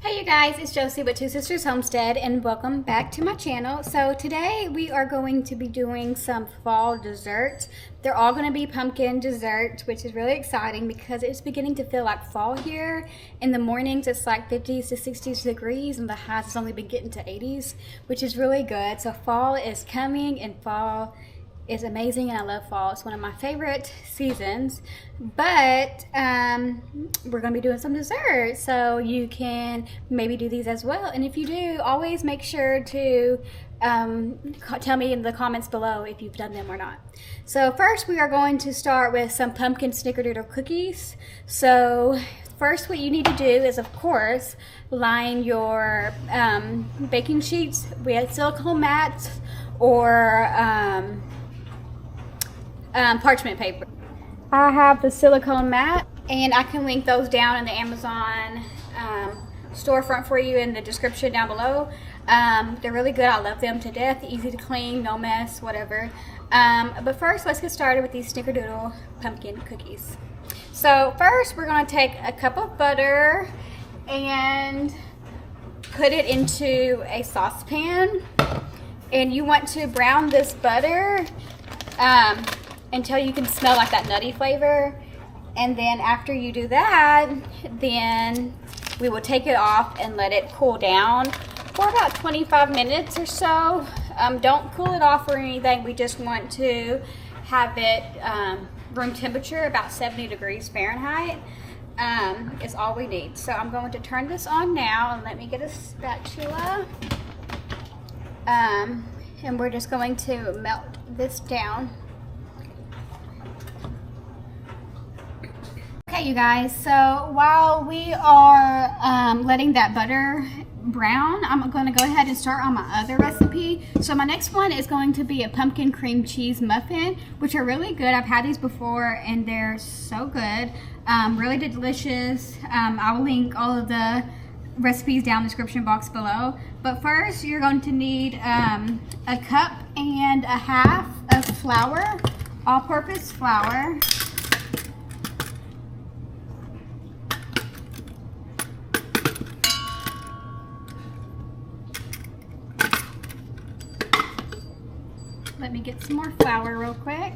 Hey you guys, it's Josie with Two Sisters Homestead and welcome back to my channel. So today we are going to be doing some fall desserts. They're all going to be pumpkin desserts, which is really exciting because it's beginning to feel like fall here. In the mornings it's like 50s to 60s degrees and the highs has only been getting to 80s, which is really good. So fall is coming and fall is amazing and I love fall. It's one of my favorite seasons, but we're gonna be doing some desserts, so you can maybe do these as well. And if you do, always make sure to tell me in the comments below if you've done them or not. So first we are going to start with some pumpkin snickerdoodle cookies. So first what you need to do is, of course, line your baking sheets with silicone mats or parchment paper. I have the silicone mat and I can link those down in the Amazon storefront for you in the description down below. They're really good. I love them to death. Easy to clean, no mess, whatever. But first let's get started with these snickerdoodle pumpkin cookies. So first we're going to take a cup of butter and put it into a saucepan, and you want to brown this butter until you can smell like that nutty flavor. And then after you do that, then we will take it off and let it cool down for about 25 minutes or so. Don't cool it off or anything. We just want to have it room temperature, about 70 degrees Fahrenheit is all we need. So I'm going to turn this on now and let me get a spatula. And we're just going to melt this down. Okay, you guys, so while we are letting that butter brown, I'm going to go ahead and start on my other recipe. So my next one is going to be a pumpkin cream cheese muffin, which are really good. I've had these before and they're so good, really delicious. I will link all of the recipes down in the description box below. But first you're going to need a cup and a half of flour, all-purpose flour. Let me get some more flour real quick.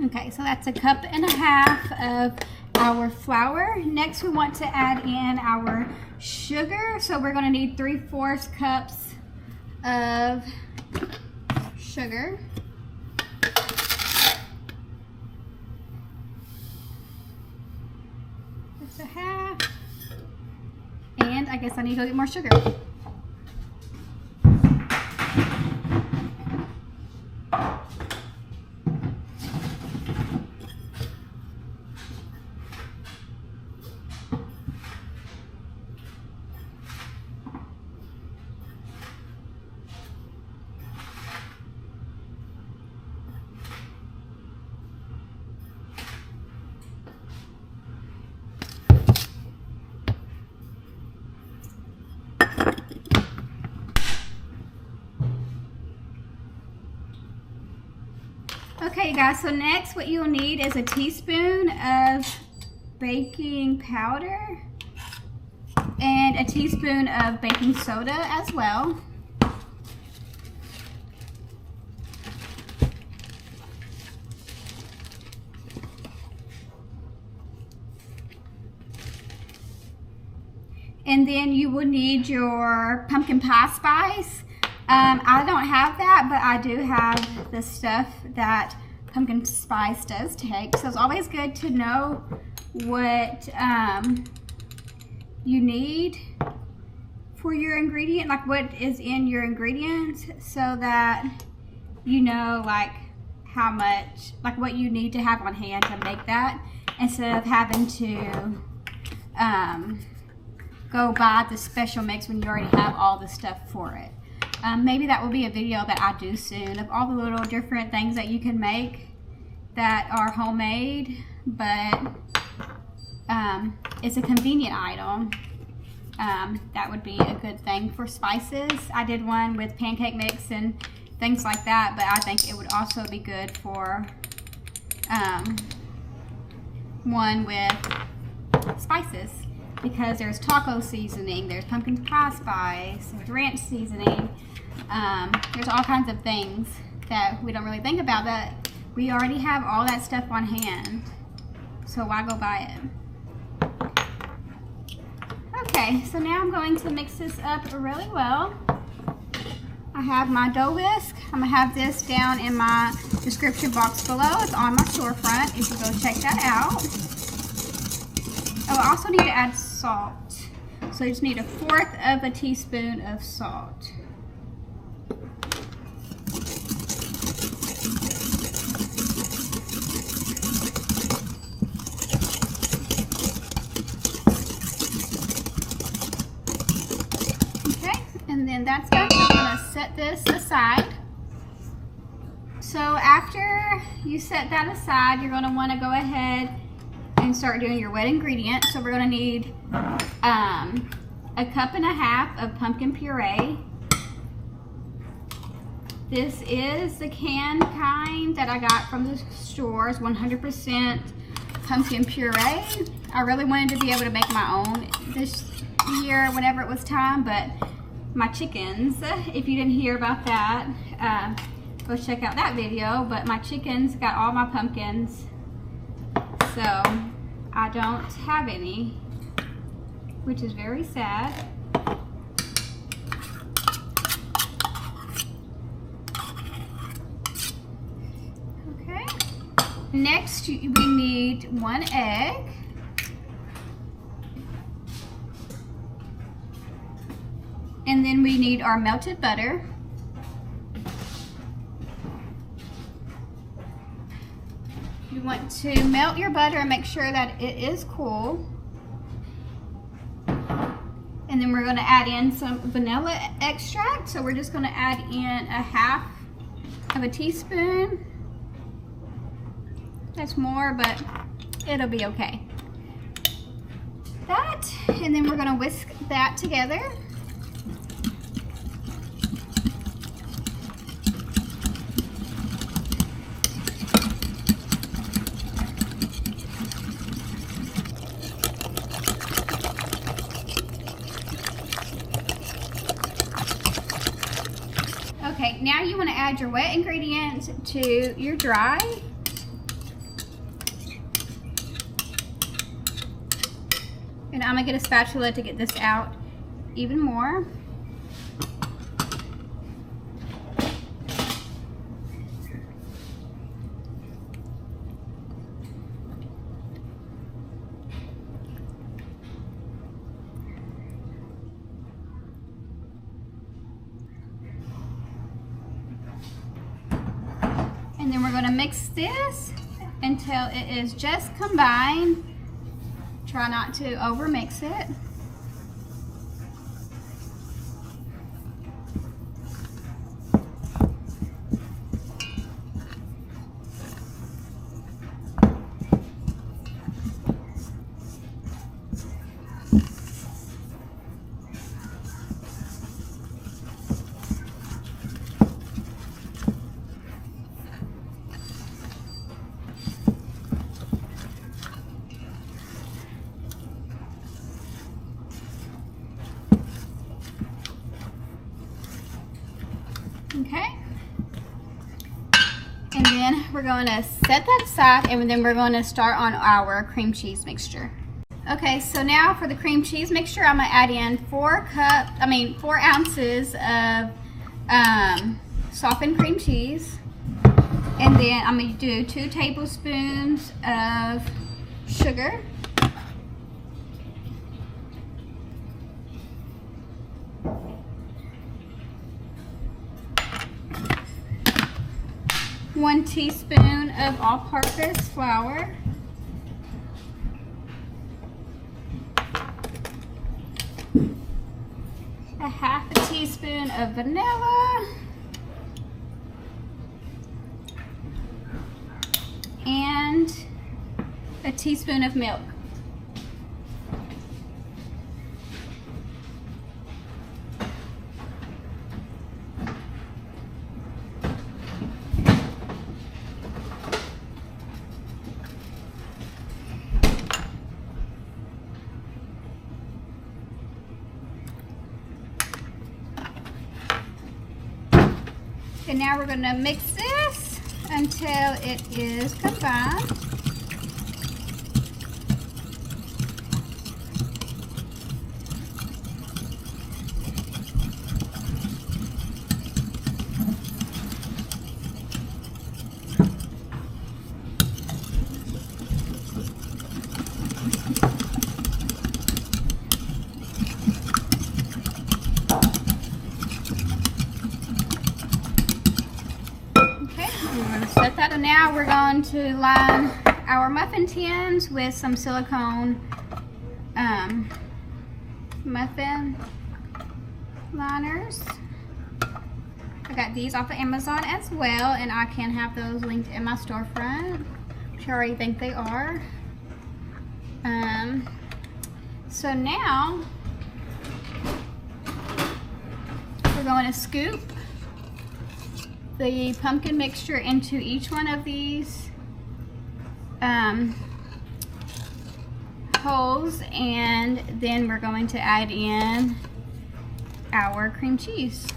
Okay, so that's a cup and a half of our flour. Next we want to add in our sugar. So we're going to need 3/4 cups of sugar. That's a half. And I guess I need to go get more sugar. Okay, you guys, so next what you'll need is a teaspoon of baking powder and a teaspoon of baking soda as well. And then you will need your pumpkin pie spice. I don't have that, but I do have the stuff that pumpkin spice does take. So it's always good to know what you need for your ingredient, like what is in your ingredients, so that you know like how much, like what you need to have on hand to make that, instead of having to go buy the special mix when you already have all the stuff for it. Maybe that will be a video that I do soon of all the little different things that you can make that are homemade, but it's a convenient item. That would be a good thing for spices. I did one with pancake mix and things like that, but I think it would also be good for one with spices, because there's taco seasoning, there's pumpkin pie spice, there's ranch seasoning, there's all kinds of things that we don't really think about, that we already have all that stuff on hand, so why go buy it? Okay, so now I'm going to mix this up really well. I have my dough whisk. I'm gonna have this down in my description box below. It's on my storefront if you go check that out. Oh, I also need to add salt. So you just need 1/4 of a teaspoon of salt. Okay, and then that's done. I'm gonna set this aside. So after you set that aside, you're gonna wanna go ahead and start doing your wet ingredients. So we're gonna need 1.5 cups of pumpkin puree. This is the canned kind that I got from the stores, 100% pumpkin puree. I really wanted to be able to make my own this year whenever it was time, but my chickens, if you didn't hear about that, go check out that video, but my chickens got all my pumpkins, so I don't have any, which is very sad. Okay, next we need 1 egg. And then we need our melted butter. You want to melt your butter and make sure that it is cool. And then we're going to add in some vanilla extract. So we're just going to add in 1/2 teaspoon. That's more, but it'll be okay. That, and then we're going to whisk that together. Okay, now you want to add your wet ingredients to your dry. And I'm going to get a spatula to get this out even more. And then we're going to mix this until it is just combined. Try not to over mix it. Okay, and then we're going to set that aside, and then we're going to start on our cream cheese mixture. Okay, so now for the cream cheese mixture, I'm going to add in 4 ounces of softened cream cheese, and then I'm going to do 2 tablespoons of sugar. One teaspoon of all-purpose flour. of vanilla. And a teaspoon of milk. And now we're going to mix this until it is combined. Set that. So now we're going to line our muffin tins with some silicone muffin liners. I got these off of Amazon as well, and I can have those linked in my storefront, which I already think they are. So now we're going to scoop the pumpkin mixture into each one of these holes, and then we're going to add in our cream cheese.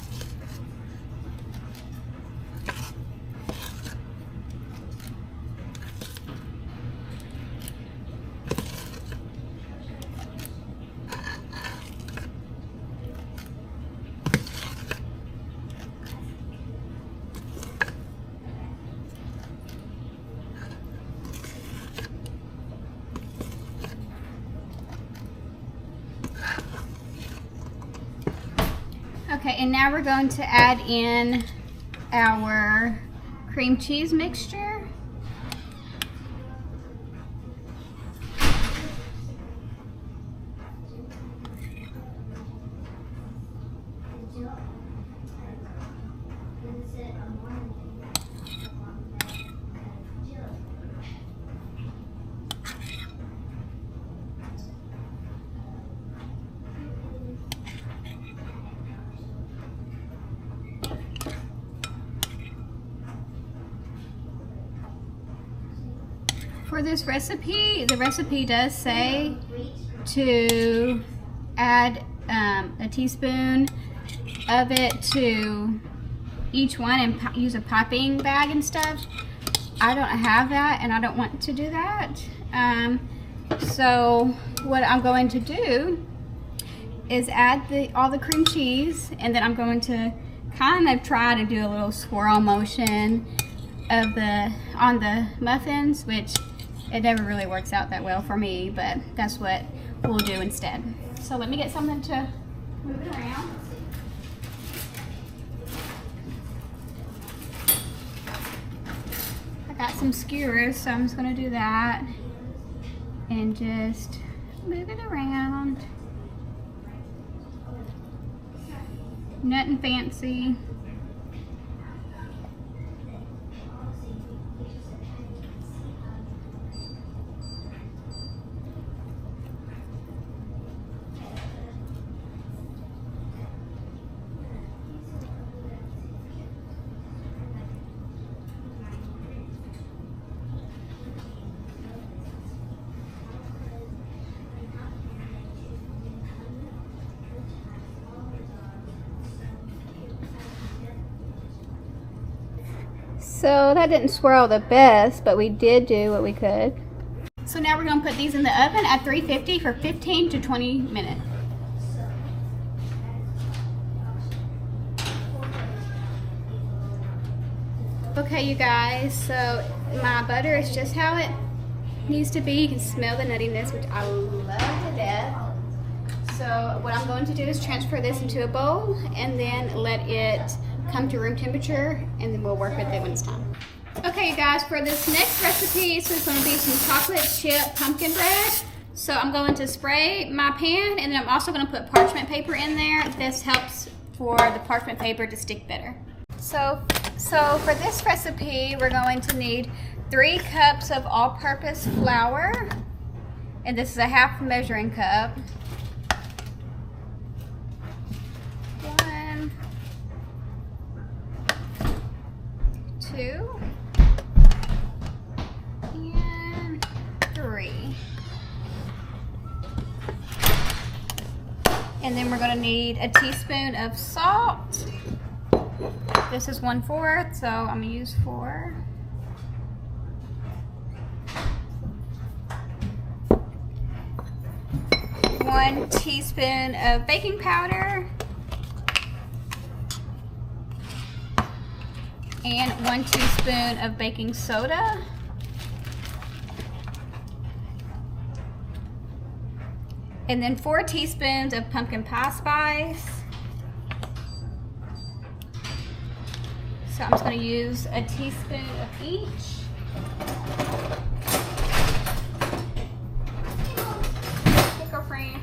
Okay, and now we're going to add in our cream cheese mixture. For this recipe, the recipe does say to add a teaspoon of it to each one and use a piping bag and stuff. I don't have that, and I don't want to do that. So what I'm going to do is add all the cream cheese, and then I'm going to kind of try to do a little swirl motion on the muffins, which it never really works out that well for me, but that's what we'll do instead. So let me get something to move it around. I got some skewers, so I'm just going to do that and just move it around. Nothing fancy. So that didn't swirl the best, but we did do what we could. So now we're going to put these in the oven at 350 for 15 to 20 minutes. Okay, you guys, so my butter is just how it needs to be. You can smell the nuttiness, which I love to death. So what I'm going to do is transfer this into a bowl and then let it come to room temperature, and then we'll work with it when it's time. Okay, you guys, for this next recipe, so it's going to be some chocolate chip pumpkin bread. So I'm going to spray my pan, and then I'm also going to put parchment paper in there. This helps for the parchment paper to stick better. So for this recipe, we're going to need 3 cups of all-purpose flour, and this is a 1/2 measuring cup. 1, 2, and 3. And then we're going to need a teaspoon of salt. This is 1/4, so I'm going to use 4. One teaspoon of baking powder. And 1 teaspoon of baking soda. And then 4 teaspoons of pumpkin pie spice. So I'm just going to use a teaspoon of each. Hey, girlfriend.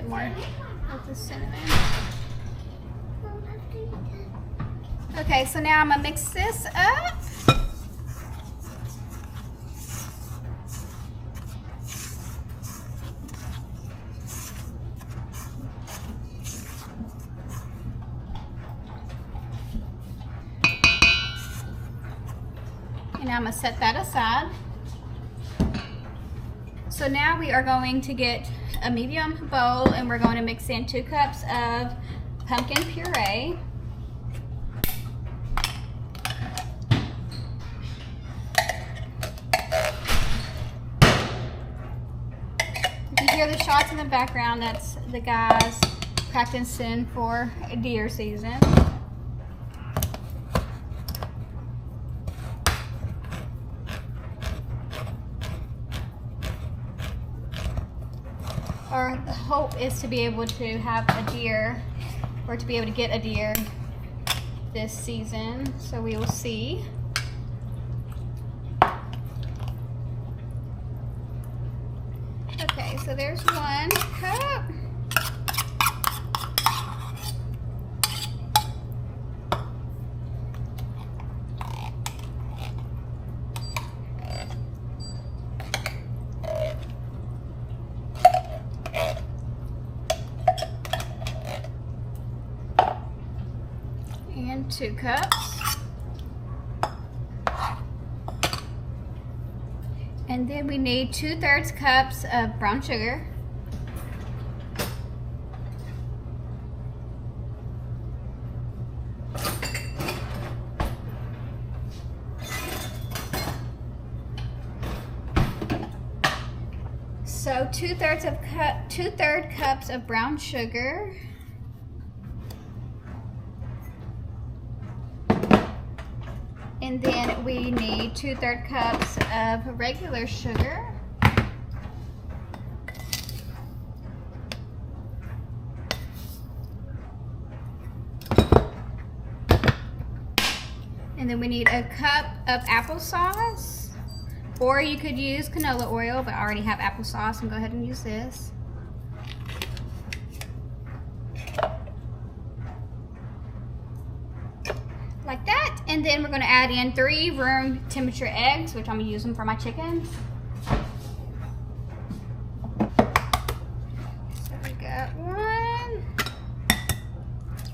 More of the cinnamon. Okay, so now I'm gonna mix this up. And I'm gonna set that aside. So now we are going to get a medium bowl, and we're going to mix in 2 cups of pumpkin puree. You can hear the shots in the background. That's the guys practicing for deer season. Our hope is to be able to have a deer, or to be able to get a deer this season, so we will see. Okay, so there's 1 cup. And 2 cups. And then we need 2/3 cups of brown sugar. So 2/3 cups of brown sugar. And then we need 2/3 cups of regular sugar. And then we need a cup of applesauce. Or you could use canola oil, but I already have applesauce, and go ahead and use this. Like that. And then we're going to add in 3 room temperature eggs, which I'm going to use them for my chickens. So we got 1,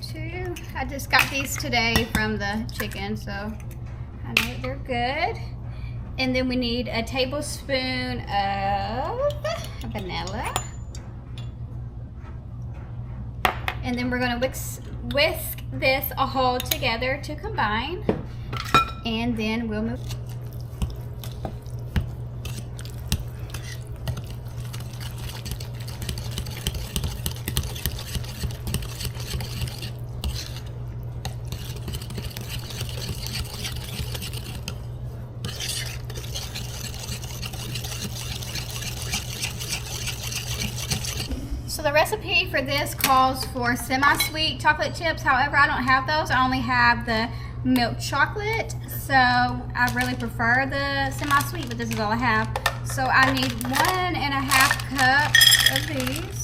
2. I just got these today from the chicken, so I know they're good. And then we need a tablespoon of vanilla. And then we're going to whisk this all together to combine. And then we'll move. So the recipe for this calls for semi-sweet chocolate chips. However, I don't have those. I only have the milk chocolate. So I really prefer the semi-sweet, but this is all I have. So I need 1.5 cups of these.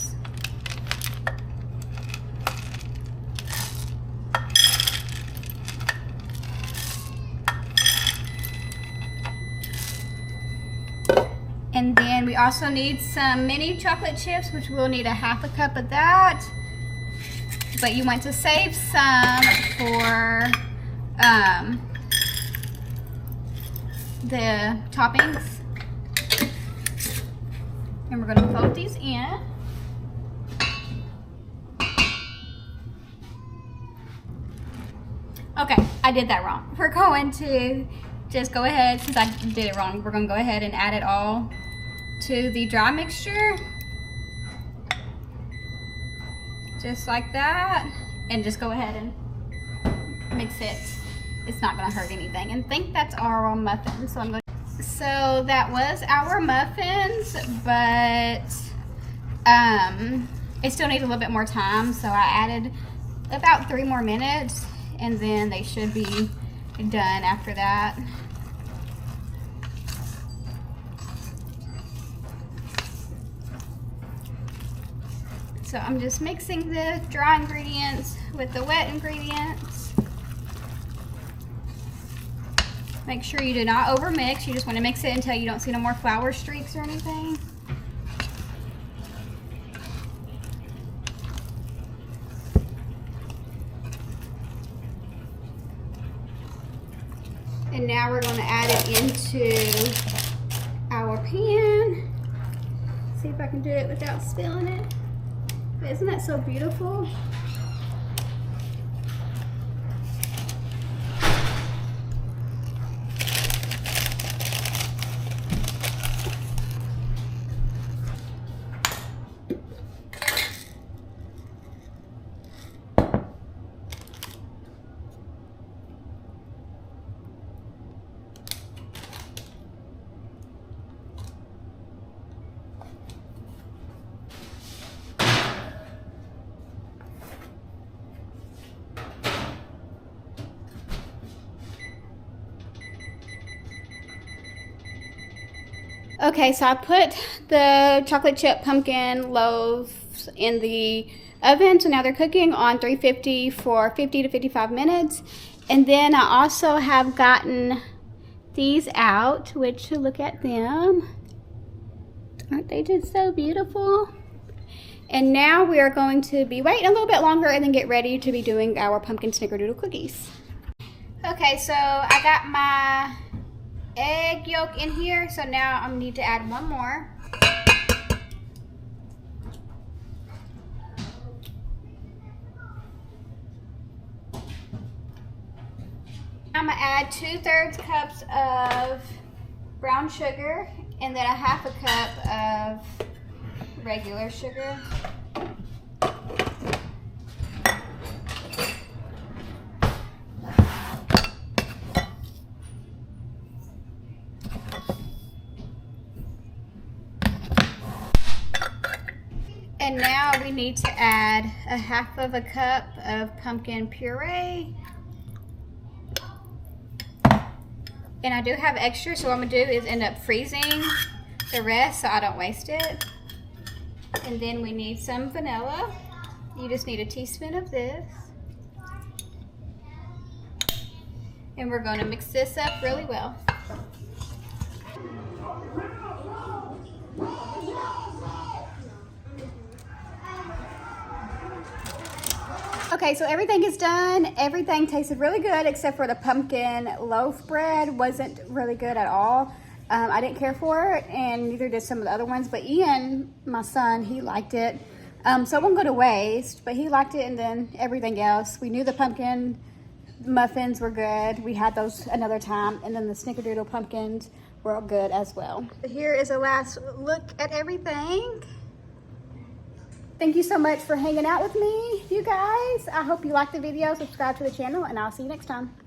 And then we also need some mini chocolate chips, which we'll need 1/2 cup of that. But you want to save some for the toppings. And we're going to fold these in. Okay, I did that wrong. We're going to just go ahead, since I did it wrong, we're going to go ahead and add it all to the dry mixture. Just like that. And just go ahead and mix it. It's not going to hurt anything. And I think that's our muffins. So that was our muffins, but it still needs a little bit more time. So I added about 3 more minutes, and then they should be done after that. So I'm just mixing the dry ingredients with the wet ingredients. Make sure you do not over mix. You just want to mix it until you don't see no more flour streaks or anything. And now we're going to add it into our pan. See if I can do it without spilling it. But isn't that so beautiful? Okay, so I put the chocolate chip pumpkin loaves in the oven, so now they're cooking on 350 for 50 to 55 minutes. And then I also have gotten these out, which, look at them. Aren't they just so beautiful? And now we are going to be waiting a little bit longer and then get ready to be doing our pumpkin snickerdoodle cookies. Okay, so I got my egg yolk in here, so now I need to add 1 more. I'm gonna add 2/3 cups of brown sugar and then 1/2 cup of regular sugar. And now we need to add 1/2 cup of pumpkin puree. And I do have extra, so what I'm gonna do is end up freezing the rest so I don't waste it. And then we need some vanilla. You just need a teaspoon of this. And we're gonna mix this up really well. Okay, so everything is done. Everything tasted really good except for the pumpkin loaf bread. Wasn't really good at all. I didn't care for it, and neither did some of the other ones, but Ian, my son, he liked it. So it won't go to waste, but he liked it, and then everything else. We knew the pumpkin muffins were good. We had those another time, and then the snickerdoodle pumpkins were all good as well. Here is a last look at everything. Thank you so much for hanging out with me, you guys. I hope you liked the video. Subscribe to the channel, and I'll see you next time.